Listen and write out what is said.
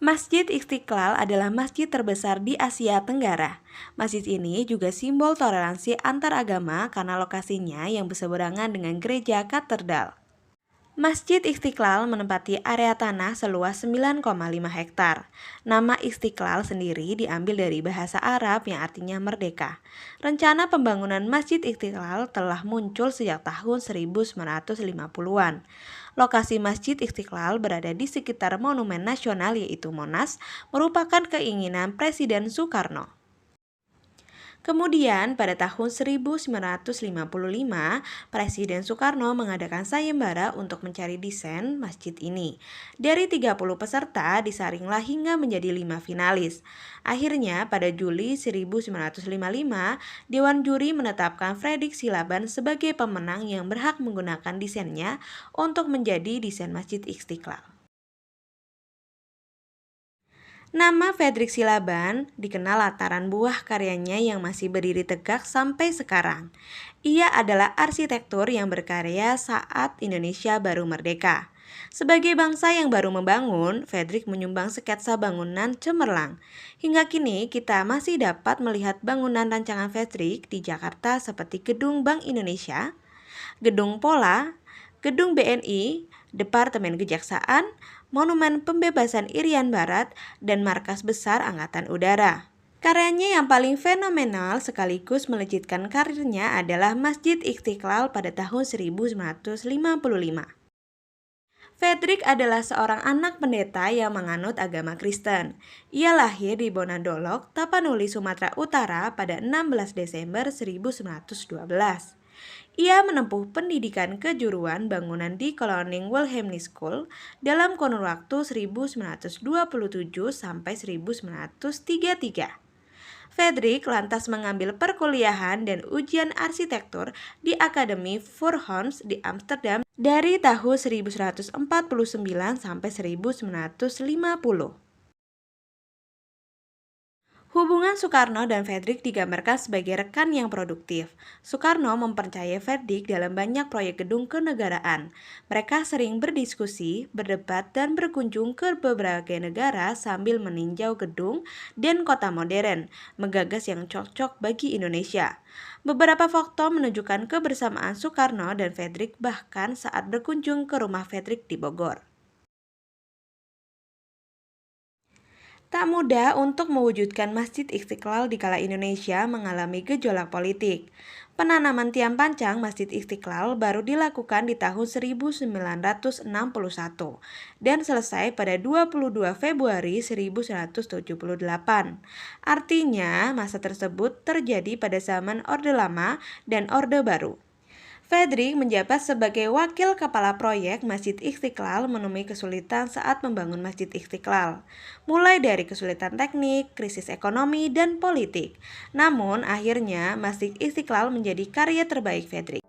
Masjid Istiqlal adalah masjid terbesar di Asia Tenggara. Masjid ini juga simbol toleransi antar agama karena lokasinya yang berseberangan dengan gereja katedral. Masjid Istiqlal menempati area tanah seluas 9,5 hektar. Nama Istiqlal sendiri diambil dari bahasa Arab yang artinya merdeka. Rencana pembangunan Masjid Istiqlal telah muncul sejak tahun 1950-an. Lokasi Masjid Istiqlal berada di sekitar Monumen Nasional yaitu Monas, merupakan keinginan Presiden Soekarno. Kemudian pada tahun 1955, Presiden Soekarno mengadakan sayembara untuk mencari desain masjid ini. Dari 30 peserta disaringlah hingga menjadi 5 finalis. Akhirnya pada Juli 1955, Dewan Juri menetapkan Fredrik Silaban sebagai pemenang yang berhak menggunakan desainnya untuk menjadi desain Masjid Istiqlal. Nama Fredrik Silaban dikenal lantaran buah karyanya yang masih berdiri tegak sampai sekarang. Ia adalah arsitektur yang berkarya saat Indonesia baru merdeka. Sebagai bangsa yang baru membangun, Fredrik menyumbang sketsa bangunan cemerlang. Hingga kini kita masih dapat melihat bangunan rancangan Fredrik di Jakarta seperti Gedung Bank Indonesia, Gedung Pola, Gedung BNI, Departemen Kejaksaan, Monumen Pembebasan Irian Barat, dan Markas Besar Angkatan Udara. Karyanya yang paling fenomenal sekaligus melejitkan karirnya adalah Masjid Istiqlal pada tahun 1955. Fredrik adalah seorang anak pendeta yang menganut agama Kristen. Ia lahir di Bonadolok, Tapanuli, Sumatera Utara pada 16 Desember 1912. Ia menempuh pendidikan kejuruan bangunan di Koloning Wilhelmina School dalam kurun waktu 1927 sampai 1933. Fredrik lantas mengambil perkuliahan dan ujian arsitektur di Akademi Voorhout di Amsterdam dari tahun 1149 sampai 1950. Hubungan Soekarno dan Fredrik digambarkan sebagai rekan yang produktif. Soekarno mempercayai Fredrik dalam banyak proyek gedung kenegaraan. Mereka sering berdiskusi, berdebat, dan berkunjung ke berbagai negara sambil meninjau gedung dan kota modern, menggagas yang cocok bagi Indonesia. Beberapa foto menunjukkan kebersamaan Soekarno dan Fredrik bahkan saat berkunjung ke rumah Fredrik di Bogor. Tak mudah untuk mewujudkan Masjid Istiqlal di kala Indonesia mengalami gejolak politik. Penanaman tiang pancang Masjid Istiqlal baru dilakukan di tahun 1961 dan selesai pada 22 Februari 1978. Artinya, masa tersebut terjadi pada zaman Orde Lama dan Orde Baru. Fredrik menjabat sebagai wakil kepala proyek Masjid Istiqlal menemui kesulitan saat membangun Masjid Istiqlal, mulai dari kesulitan teknik, krisis ekonomi, dan politik. Namun akhirnya Masjid Istiqlal menjadi karya terbaik Fredrik.